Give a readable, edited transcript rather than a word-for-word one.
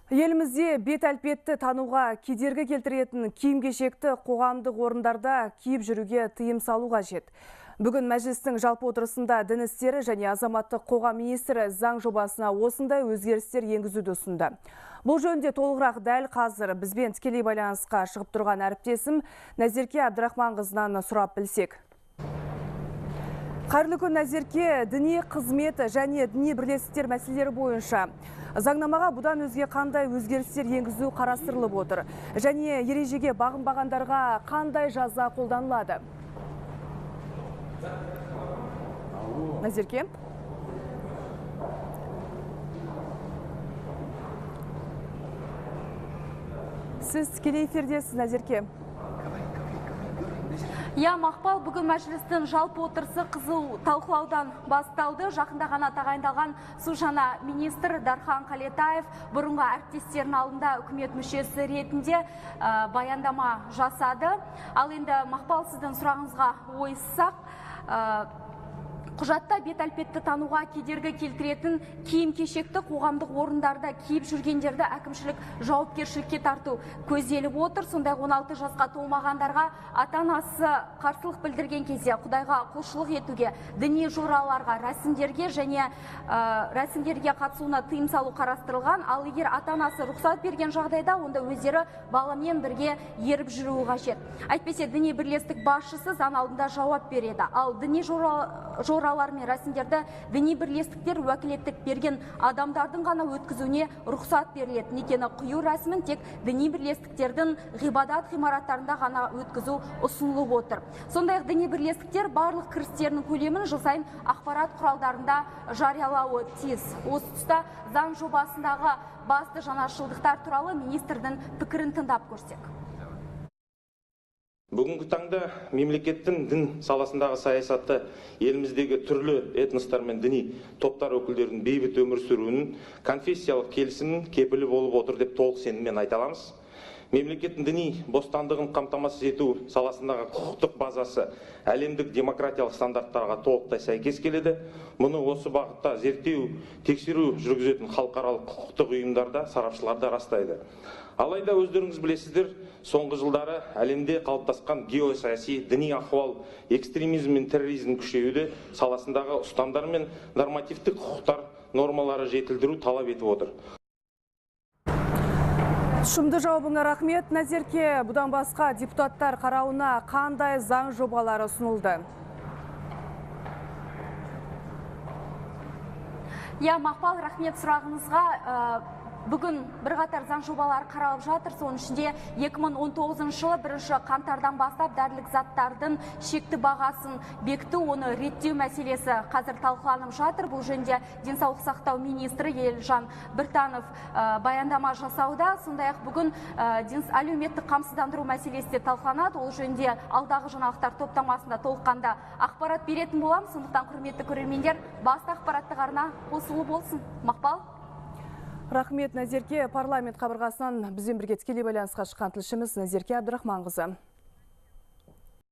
Елімізде бет әлпетті тануға кедергі келтіретін киім-кешекті қоғамдық орындарда киіп жүруге тыйым салу қажет. Бүгін мәжілістің жалпы отырысында дін істері және азаматтық қоғам министрі заң жобасына осындай өзгерістер енгізуді ұсынды. Бұл жөнінде толығырақ дәл қазір бізбен тікелей байланысқа шығып тұрған әріптесім Назерке Абдрахманқызынан сұрап білсек. Қайырлы күн, Назерке, діни қызмет және діни бірлестіктер мәселелері бойынша заңнамаға бұдан өзге қандай өзгерістер енгізу қарастырылып отыр? Және ережеге бағынбағандарға қандай жаза қолданылады? Назерке? Сіз тікелей эфирдесіз, Назерке. Мақпал, бүгін мәжілістің жалпы отырысы қызу талқылаудан басталды. Жақында ғана тағайындалған су жаңа министр Дархан Қалетаев бұрынғы әріптестерінің алдында үкімет мүшесі ретінде баяндама жасады. Ал енді Мақпал, сіздің сұрағыңызға ойыссақ, құжатта бет әлпетті тануға кедергі келтіретін киім-кешекті қоғамдық орындарда киіп жүргендерді әкімшілік жауапкершілікке тарту көзделіп отыр. Сондай 16 жасқа толмағандарға ата-анасы қарсылық білдірген кезде құдайға құлшылық етуге, діни жораларға, рәсімдерге және рәсімдерге қатысуына тыйым салу қарастырылған. Ал егер ата-анасы рұқсат берген жағдайда, онда өздері баламен бірге еріп жүруі қажет. Әйтпесе діни бірлестік басшысы заң алдында жауап береді. Ал діни жоралар мен рәсімдерді діни бірлестіктер уәкілеттік берген адамдардың ғана өткізуіне рұқсат беріледі. Некені қию рәсімін тек діни бірлестіктердің ғибадат ғимараттарында ғана өткізу ұсынылып отыр. Сондай-ақ діни бірлестіктер барлық кірістерінің көлемін жыл сайын ақпарат құралдарында жариялауы тиіс. Осы тұста заң жобасындағы басты жаңашылдықтар туралы министрдің пікірін тыңдап көрсек. Бүгінгі таңда мемлекеттің дін саласындағы саясаты еліміздегі түрлі этностар мен діни топтар өкілдерінің бейбіт өмір сүруінің конфессиялық келісімнің кепілі болып отыр деп толық сеніммен айта аламыз. Мемлекеттің діни бостандығын қамтамасыз ету саласындағы құқықтық базасы әлемдік демократиялық стандарттарға толықтай сәйкес келеді. Мұны осы бағытта зерттеу, тексеру жүргізетін халықаралық құқықтық ұйымдарда сарапшыларда растайды. Алайда өздеріңіз білесіздер, соңғы жылдары әлемде қалыптасқан геосаяси, діни ахуал, экстремизм мен терроризм күшеюде саласындағы ұстанымдар мен нормативтік құқықтар нормалары жетілдіру талап етіп отыр. Шымды жауабыңа рахмет, Назерке. Бұдан басқа депутаттар қарауына қандай заң жобалары ұсынылды? Мақпал, рахмет сұрағыңызға. Бүгін бірқатар заң жобалары қаралып жатыр. Соның ішінде 2019 жылы 1 қаңтардан бастап дәрілік заттардың шекті бағасын бекіту, оны реттеу мәселесі қазір талқыланып жатыр. Бұл жөнінде денсаулық сақтау министрі Елжан Біртанов баяндама жасауда. Сондай-ақ бүгін әлеуметтік қамсыздандыру мәселесі де талқыланады. Ол жөнінде алдағы жаңалықтар топтамасында толыққанда ақпарат беретін боламыз. Сондықтан құрметті көрермендер, басты ақпараттық арна қосулы болсын. Мақпал. Рахмет, Назерке. Парламент қабырғасынан бізбен бірге тікелей байланысқа шыққан тілшіміз Назерке Абдрахманқызы.